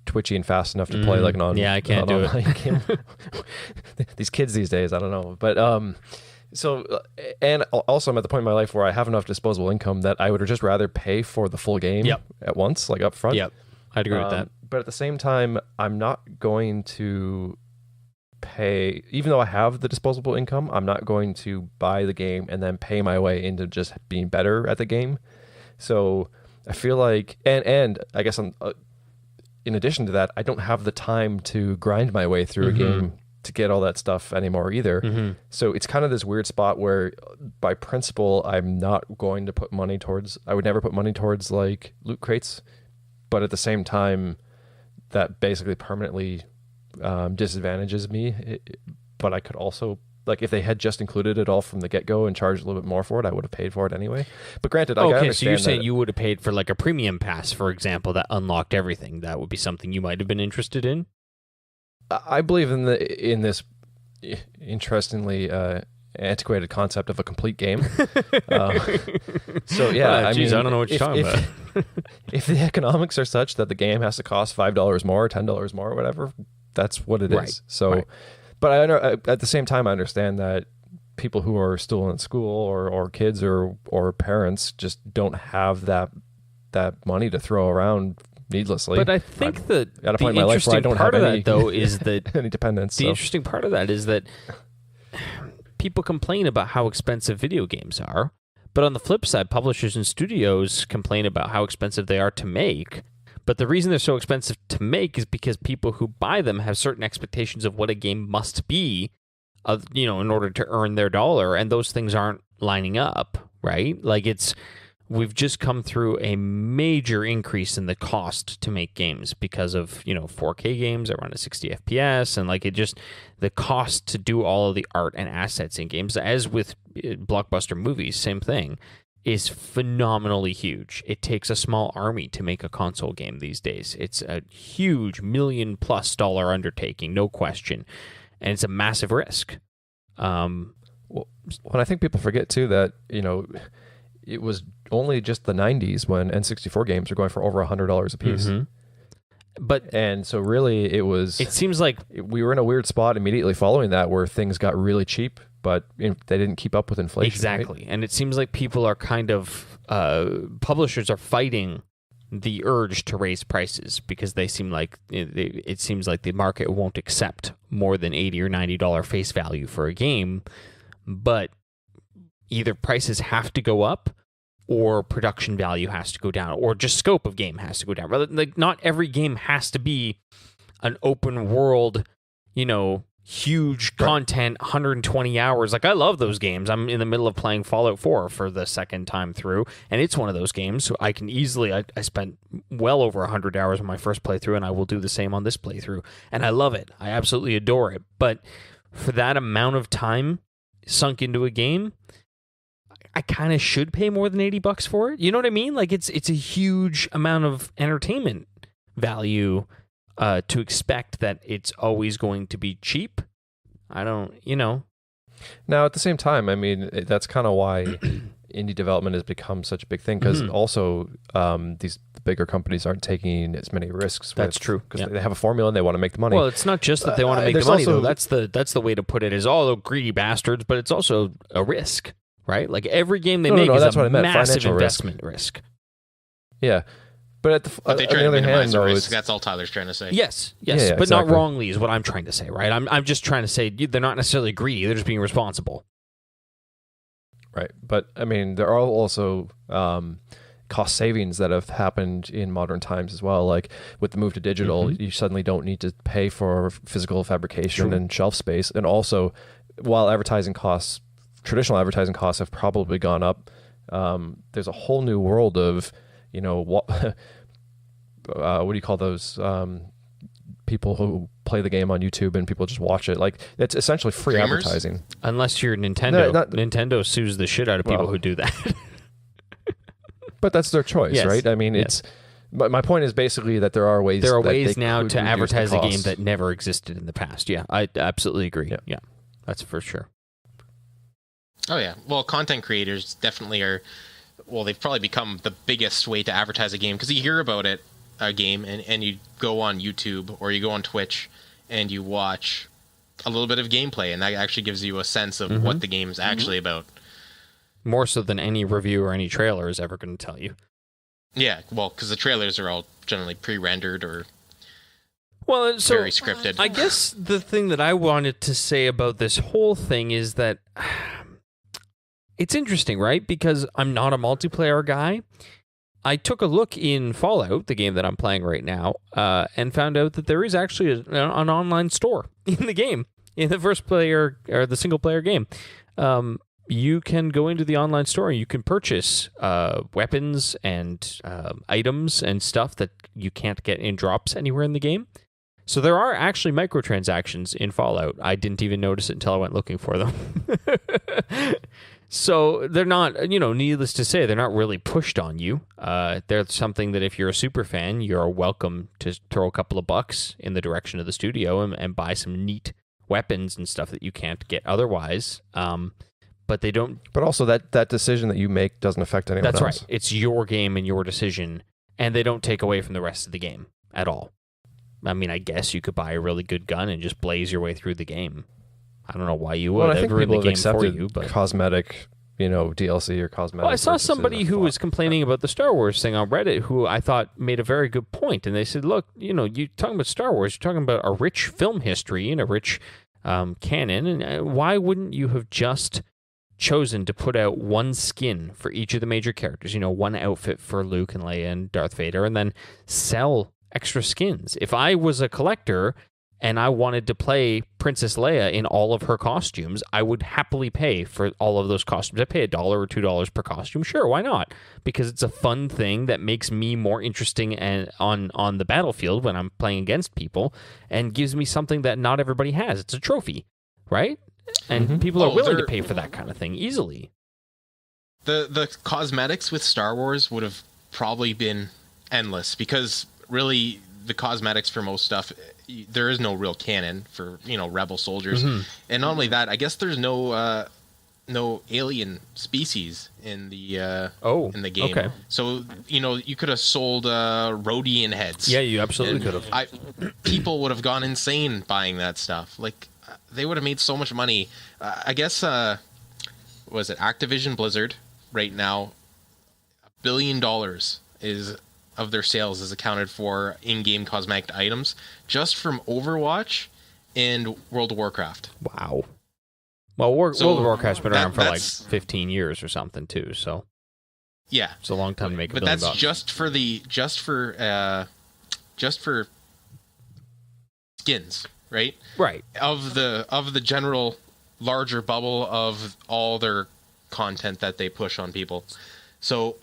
twitchy and fast enough to play like an I can't do it. Game. These kids these days, I don't know, but so, and also I'm at the point in my life where I have enough disposable income that I would just rather pay for the full game at once, like up front. Yep, I'd agree with that. But at the same time, I'm not going to pay, even though I have the disposable income, I'm not going to buy the game and then pay my way into just being better at the game. So I feel like, and I guess in addition to that, I don't have the time to grind my way through a game to get all that stuff anymore either. So it's kind of this weird spot where by principle, I'm not going to put money towards, I would never put money towards like loot crates, but at the same time, that basically permanently disadvantages me. But I could also, like, if they had just included it all from the get-go and charged a little bit more for it, I would have paid for it anyway. But granted, I understand so you're saying you would have paid for like a premium pass, for example, that unlocked everything. That would be something you might have been interested in? I believe in this interestingly antiquated concept of a complete game. So yeah, I mean, I don't know what you're talking about. If the economics are such that the game has to cost $5 more, $10 more, or whatever, that's what it is. So, but I know at the same time, I understand that people who are still in school or kids or parents just don't have that money to throw around needlessly. But I think that at a point in my life where I don't have any, though, is that any dependence. The interesting part of that is that people complain about how expensive video games are, but on the flip side, publishers and studios complain about how expensive they are to make. But the reason they're so expensive to make is because people who buy them have certain expectations of what a game must be, in order to earn their dollar, and those things aren't lining up, right? Like we've just come through a major increase in the cost to make games because of, 4K games that run at 60 FPS, and the cost to do all of the art and assets in games, as with blockbuster movies, same thing, is phenomenally huge. It takes a small army to make a console game these days. It's a huge $1 million+ undertaking, no question, and it's a massive risk. Well, I think people forget too that, it was only just the 90s when N64 games were going for over $100 a piece. And so really it seems like we were in a weird spot immediately following that where things got really cheap, but they didn't keep up with inflation. Exactly. Right? And it seems like people are kind of, publishers are fighting the urge to raise prices because they seem like, it seems like the market won't accept more than $80 or $90 face value for a game, but either prices have to go up or production value has to go down, or just scope of game has to go down. Rather, like, not every game has to be an open world, huge content, 120 hours. Like, I love those games. I'm in the middle of playing Fallout 4 for the second time through, and it's one of those games, so I can easily, I spent well over 100 hours on my first playthrough, and I will do the same on this playthrough, and I love it. I absolutely adore it. But for that amount of time sunk into a game, I kind of should pay more than $80 for it. You know what I mean? Like, it's a huge amount of entertainment value to expect that it's always going to be cheap. I don't, Now, at the same time, I mean, that's kind of why indie development has become such a big thing, because also these bigger companies aren't taking as many risks. That's true. Because they have a formula and they want to make the money. Well, it's not just that they want to make the money, though. That's the way to put it, is all greedy bastards, but it's also a risk. Right? Like, every game they make is a massive investment risk. Yeah. But but they try to minimize the risk. That's all Tyler's trying to say. Yes. Yeah, but exactly. Not wrongly is what I'm trying to say, right? I'm just trying to say they're not necessarily greedy. They're just being responsible. Right. But, I mean, there are also cost savings that have happened in modern times as well. Like with the move to digital, you suddenly don't need to pay for physical fabrication and shelf space. And also, while traditional advertising costs have probably gone up, there's a whole new world of, what do you call those people who play the game on YouTube and people just watch it? Like, it's essentially free advertising. Unless you're Nintendo. Nintendo sues the shit out of people who do that. But that's their choice, right? I mean, But my point is basically that there are ways. There are ways now to advertise a game that never existed in the past. Yeah, I absolutely agree. Yeah, that's for sure. Oh yeah, well, content creators definitely are. Well, they've probably become the biggest way to advertise a game, because you hear about a game, and you go on YouTube or you go on Twitch and you watch a little bit of gameplay, and that actually gives you a sense of what the game's actually about. More so than any review or any trailer is ever going to tell you. Yeah, well, because the trailers are all generally pre-rendered or very scripted. I guess the thing that I wanted to say about this whole thing is that it's interesting, right? Because I'm not a multiplayer guy. I took a look in Fallout, the game that I'm playing right now, and found out that there is actually an online store in the game, in the first player or the single player game. You can go into the online store and you can purchase weapons and items and stuff that you can't get in drops anywhere in the game. So there are actually microtransactions in Fallout. I didn't even notice it until I went looking for them. So they're not, needless to say, they're not really pushed on you. They're something that if you're a super fan, you're welcome to throw a couple of bucks in the direction of the studio and buy some neat weapons and stuff that you can't get otherwise. But they don't. But also that decision that you make doesn't affect anyone else. That's right. It's your game and your decision, and they don't take away from the rest of the game at all. I mean, I guess you could buy a really good gun and just blaze your way through the game. I don't know why you would. Well, I think people have accepted you, but cosmetic, DLC or cosmetic. Well, I saw somebody who was complaining about the Star Wars thing on Reddit, who I thought made a very good point, and they said, "Look, you're talking about Star Wars. You're talking about a rich film history and a rich canon, and why wouldn't you have just chosen to put out one skin for each of the major characters, one outfit for Luke and Leia and Darth Vader, and then sell extra skins? If I was a collector and I wanted to play Princess Leia in all of her costumes, I would happily pay for all of those costumes. I pay $1 or $2 per costume. Sure, why not? Because it's a fun thing that makes me more interesting and on the battlefield when I'm playing against people, and gives me something that not everybody has. It's a trophy, right? And people are willing to pay for that kind of thing easily. The cosmetics with Star Wars would have probably been endless, because really the cosmetics for most stuff, there is no real canon for rebel soldiers, and not only that, I guess there's no alien species in the game. Okay. So you could have sold Rhodian heads. Yeah, you absolutely could have. People would have gone insane buying that stuff. Like, they would have made so much money. I guess, was it Activision Blizzard right now? $1 billion of their sales is accounted for in-game cosmetic items just from Overwatch and World of Warcraft. Wow. Well, World of Warcraft's been around for like 15 years or something too. So yeah, it's a long time to make. But that's just for skins. Right? Right. Of the general larger bubble of all their content that they push on people. So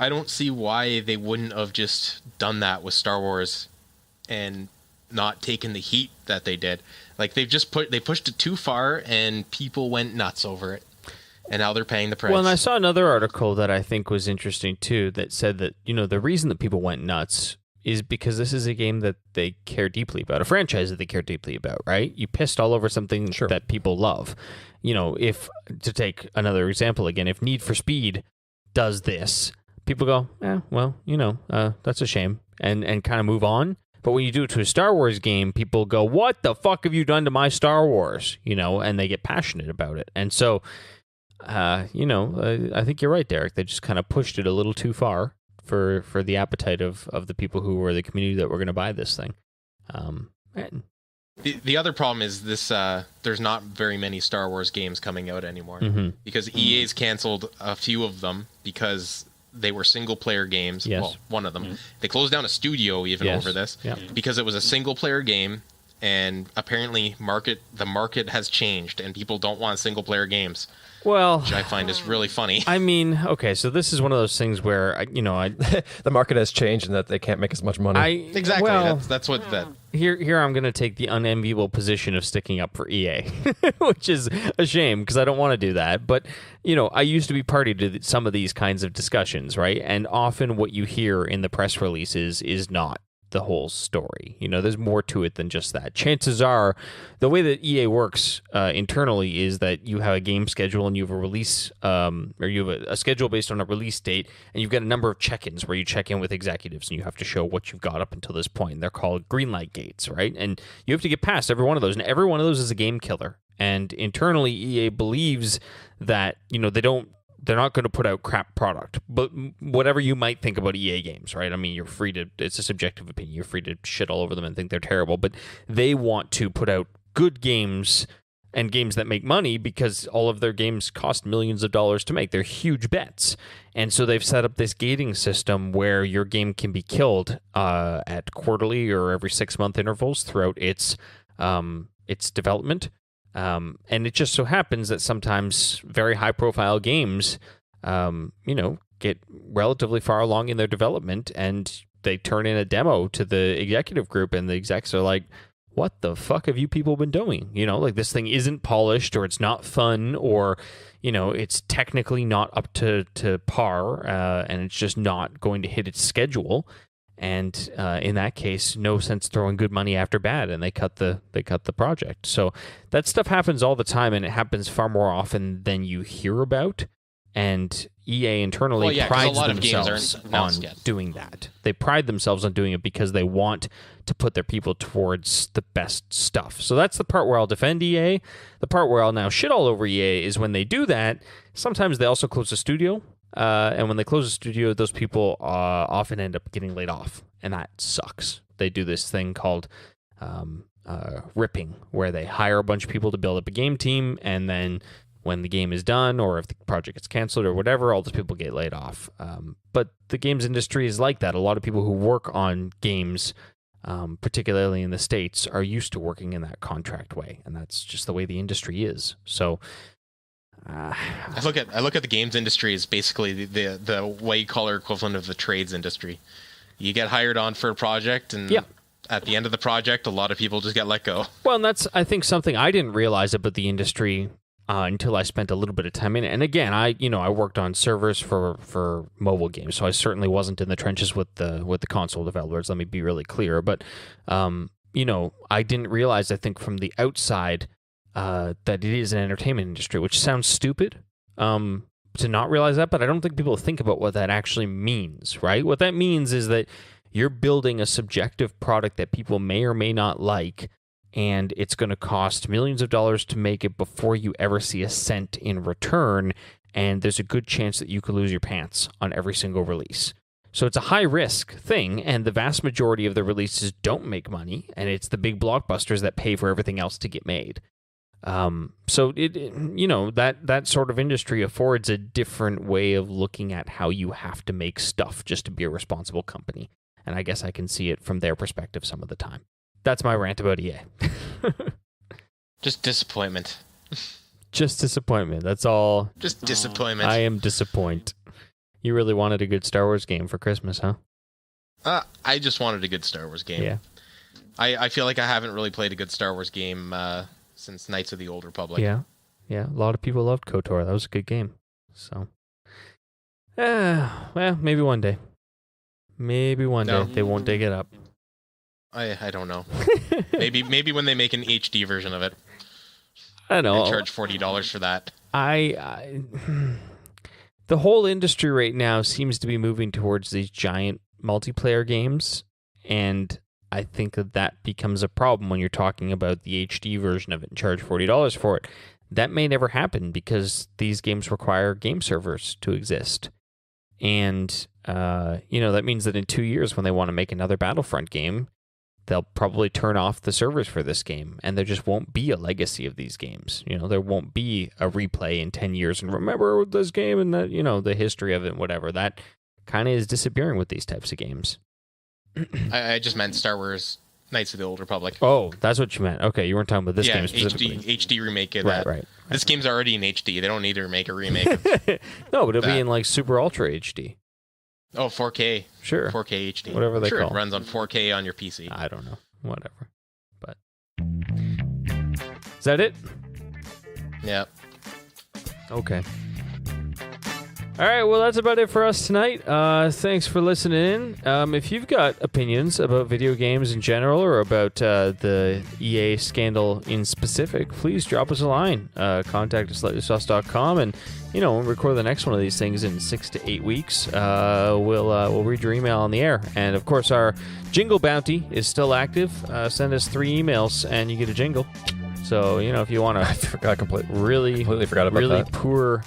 I don't see why they wouldn't have just done that with Star Wars and not taken the heat that they did. Like, they pushed it too far and people went nuts over it. And now they're paying the price. Well, and I saw another article that I think was interesting too, that said that, the reason that people went nuts is because this is a game that they care deeply about, a franchise that they care deeply about, right? You pissed all over something that people love. If, to take another example again, if Need for Speed does this, people go, that's a shame, and kind of move on. But when you do it to a Star Wars game, people go, what the fuck have you done to my Star Wars? And they get passionate about it. And so, I think you're right, Derek. They just kind of pushed it a little too far for the appetite of the people who were the community that were going to buy this thing. The other problem is this: there's not very many Star Wars games coming out anymore, because EA's canceled a few of them because they were single player games. Yes. Well, one of them. They closed down a studio even over this because it was a single player game, and apparently the market has changed and people don't want single player games. Well, which I find is really funny. I mean, okay, so this is one of those things where the market has changed and that they can't make as much money. Exactly. Well, that's what that. Here I'm going to take the unenviable position of sticking up for EA, which is a shame because I don't want to do that. But I used to be party to some of these kinds of discussions, right? And often what you hear in the press releases is not the whole story. There's more to it than just that. Chances are, the way that EA works internally is that you have a game schedule and you have a release, or you have a schedule based on a release date, and you've got a number of check-ins where you check in with executives and you have to show what you've got up until this point. They're called green light gates, right? And you have to get past every one of those, and every one of those is a game killer. And internally, EA believes that they're not going to put out crap product, but whatever you might think about EA games, right? I mean, you're free to, it's a subjective opinion. You're free to shit all over them and think they're terrible, but they want to put out good games and games that make money because all of their games cost millions of dollars to make. They're huge bets. And so they've set up this gating system where your game can be killed at quarterly or every 6-month intervals throughout its development. And it just so happens that sometimes very high-profile games, get relatively far along in their development, and they turn in a demo to the executive group, and the execs are like, what the fuck have you people been doing? Like this thing isn't polished, or it's not fun, or, it's technically not up to par, and it's just not going to hit its schedule. And in that case, no sense throwing good money after bad, and they cut the project. So that stuff happens all the time, and it happens far more often than you hear about. And EA internally prides themselves on doing that. They pride themselves on doing it because they want to put their people towards the best stuff. So that's the part where I'll defend EA. The part where I'll now shit all over EA is when they do that. Sometimes they also close the studio. And when they close the studio, those people often end up getting laid off, and that sucks. They do this thing called ripping, where they hire a bunch of people to build up a game team, and then when the game is done, or if the project gets canceled or whatever, all those people get laid off. But the games industry is like that. A lot of people who work on games, particularly in the States, are used to working in that contract way, and that's just the way the industry is. So I look at the games industry as basically the white collar equivalent of the trades industry. You get hired on for a project, and at the end of the project, a lot of people just get let go. Well, and that's, I think, something I didn't realize about the industry until I spent a little bit of time in it. And again, I worked on servers for mobile games, so I certainly wasn't in the trenches with the console developers. Let me be really clear. But I didn't realize, I think, from the outside, that it is an entertainment industry, which sounds stupid to not realize that, but I don't think people think about what that actually means, right? What that means is that you're building a subjective product that people may or may not like, and it's going to cost millions of dollars to make it before you ever see a cent in return, and there's a good chance that you could lose your pants on every single release. So it's a high-risk thing, and the vast majority of the releases don't make money, and it's the big blockbusters that pay for everything else to get made. So that sort of industry affords a different way of looking at how you have to make stuff just to be a responsible company. And I guess I can see it from their perspective some of the time. That's my rant about EA. Just disappointment. Just disappointment. That's all. Just disappointment. I am disappointed. You really wanted a good Star Wars game for Christmas, huh? I just wanted a good Star Wars game. Yeah. I feel like I haven't really played a good Star Wars game since Knights of the Old Republic. Yeah. A lot of people loved KOTOR. That was a good game. So, well, maybe one day. Maybe one day they won't dig it up. I don't know. maybe when they make an HD version of it. I don't know. And charge $40 for that. The whole industry right now seems to be moving towards these giant multiplayer games, and I think that becomes a problem when you're talking about the HD version of it and charge $40 for it. That may never happen because these games require game servers to exist. And, that means that in 2 years when they want to make another Battlefront game, they'll probably turn off the servers for this game, and there just won't be a legacy of these games. There won't be a replay in 10 years and remember this game and that, the history of it and whatever. That kind of is disappearing with these types of games. I just meant Star Wars Knights of the Old Republic. Oh, that's what you meant. Okay, you weren't talking about this game specifically. HD remake of right, that. Right. This game's already in HD. They don't need to make a remake of No, but it'll be in like super ultra HD. Oh, 4K. Sure. 4K HD. Whatever they sure, call it runs on 4K on your PC. I don't know. Whatever. But is that it? Yep. Okay. All right, well, that's about it for us tonight. Thanks for listening in. If you've got opinions about video games in general or about the EA scandal in specific, please drop us a line. Contact us at slightlysus.com, and when we record the next one of these things in 6 to 8 weeks, we'll read your email on the air. And, of course, our jingle bounty is still active. Send us 3 emails, and you get a jingle. So, if you want to... I forgot completely forgot about that. Poor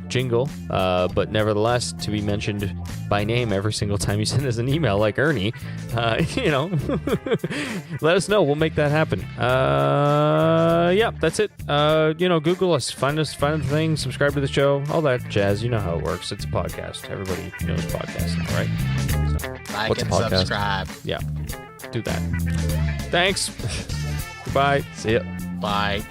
jingle, but nevertheless to be mentioned by name every single time you send us an email like Ernie, let us know. We'll make that happen. Yeah, that's it. Google us. Find the thing, subscribe to the show, all that jazz. You know how it works. It's a podcast. Everybody knows podcasting, right? So, like and subscribe. Yeah, do that. Thanks. Goodbye. See ya. Bye.